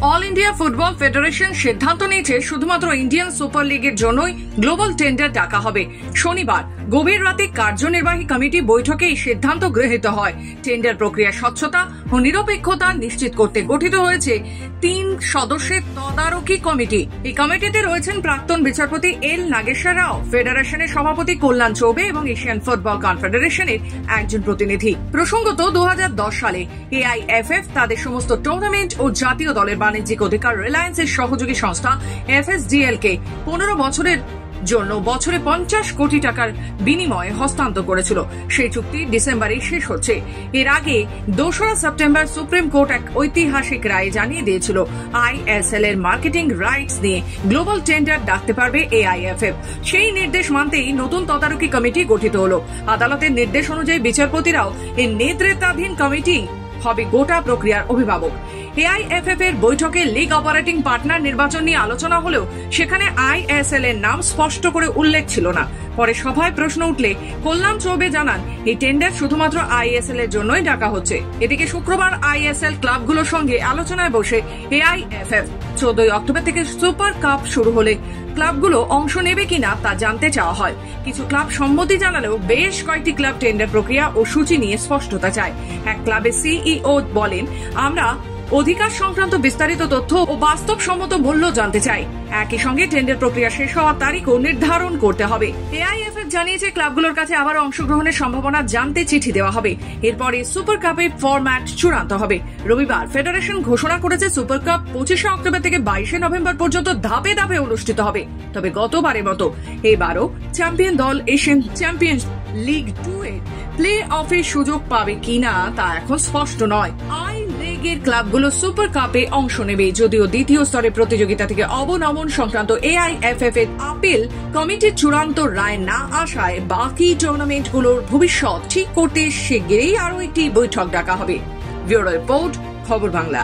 All India football federation সিদ্ধান্ত নিয়েছে শুধুমাত্র ইন্ডিয়ান সুপার লিগের জন্যই গ্লোবাল টেন্ডার ডাকা হবে। শনিবার গভীর রাতে কার্যনির্বাহী কমিটি বৈঠকে এই সিদ্ধান্ত গৃহীত হয়। টেন্ডার প্রক্রিয়া স্বচ্ছতা ও নিরপেক্ষতা নিশ্চিত করতে গঠিত হয়েছে 3 সদস্যের তদারকি কমিটি। এই কমিটিতে রয়েছেন প্রাক্তন বিচারপতি এল নাগেশ্বর রাও, ফেডারেশনের সভাপতি কল্যাণ চৌবে এবং এশিয়ান ফুটবল কনফেডারেশনের একজন প্রতিনিধি। প্রসঙ্গত 2010 সালে এআইএফএফ তাদের সমস্ত টুর্নামেন্ট ও জাতীয় দলের বাণিজ্যিক অধিকার রিলায়েন্সের সহযোগী সংস্থা এফএসডিএল কে 15 বছরের জন্য বছরে 50 কোটি টাকার বিনিময়ে হস্তান্তর করেছিল। সেই চুক্তি ডিসেম্বরে শেষ হচ্ছে। এর আগে 2 সেপ্টেম্বর সুপ্রিম কোর্ট এক ঐতিহাসিক রায়ে জানিয়ে দিয়েছিল আইএসএল এর মার্কেটিং রাইটস নিয়ে গ্লোবাল টেন্ডার ডাকতে পারবে এআইএফএফ। সেই নির্দেশ মানতেই নতুন তদারকি কমিটি গঠিত হলো। আদালতের নির্দেশ অনুযায়ী বিচারপতিরাও এই নেতৃত্বাধীন কমিটি হবে গোটা প্রক্রিয়ার অভিভাবক। এআইএফএফ এর বৈঠকে লিগ অপারেটিং পার্টনার নির্বাচন নিয়ে আলোচনা হলেও সেখানে আইএসএল এর নাম স্পষ্ট করে উল্লেখ ছিল না। পরে সভায় প্রশ্ন উঠলে কল্যাণ চৌবে জানান এই টেন্ডার শুধুমাত্র আইএসএল এর জন্যই ডাকা হচ্ছে। এদিকে শুক্রবার আইএসএল ক্লাবগুলোর সঙ্গে আলোচনায় বসে এআইএফএফ 14 অক্টোবর থেকে সুপার কাপ শুরু হলে ক্লাবগুলো অংশ নেবে কিনা তা জানতে চাওয়া হয়। কিছু ক্লাব সম্মতি জানালেও বেশ কয়েকটি ক্লাব টেন্ডার প্রক্রিয়া ও সূচি নিয়ে স্পষ্টতা চায়। এক ক্লাবের সিইও বলেন, আমরা অধিকার সংক্রান্ত বিস্তারিত তথ্য ও বাস্তবসম্মত মূল্য জানতে চাই। একই সঙ্গে টেন্ডার প্রক্রিয়া শেষ হওয়ার তারিখও নির্ধারণ করতে হবে। এআইএফএফ জানিয়েছে ক্লাবগুলোর কাছে আবার অংশগ্রহণের সম্ভাবনা জানতে চিঠি দেওয়া হবে। এরপরে সুপার কাপের ফরম্যাট চূড়ান্ত হবে। রবিবার ফেডারেশন ঘোষণা করেছে সুপার কাপ 25 অক্টোবর থেকে 22 নভেম্বর পর্যন্ত ধাপে ধাপে অনুষ্ঠিত হবে। তবে গতবারের মতো এবারও চ্যাম্পিয়ন দল এশিয়ান চ্যাম্পিয়ন্স লিগ 2 এর প্লে অফের সুযোগ পাবে কিনা তা এখন স্পষ্ট নয়। লিগের ক্লাবগুলো সুপার কাপে অংশ নেবে, যদিও দ্বিতীয় স্তরের প্রতিযোগিতা থেকে অবনমন সংক্রান্ত এআইএফএফ এর আপিল কমিটির চূড়ান্ত রায় না আসায় বাকি টুর্নামেন্টগুলোর ভবিষ্যৎ ঠিক করতে শিগগিরই আরও একটি বৈঠক ডাকা হবে। ব্যুরো রিপোর্ট, খবর বাংলা।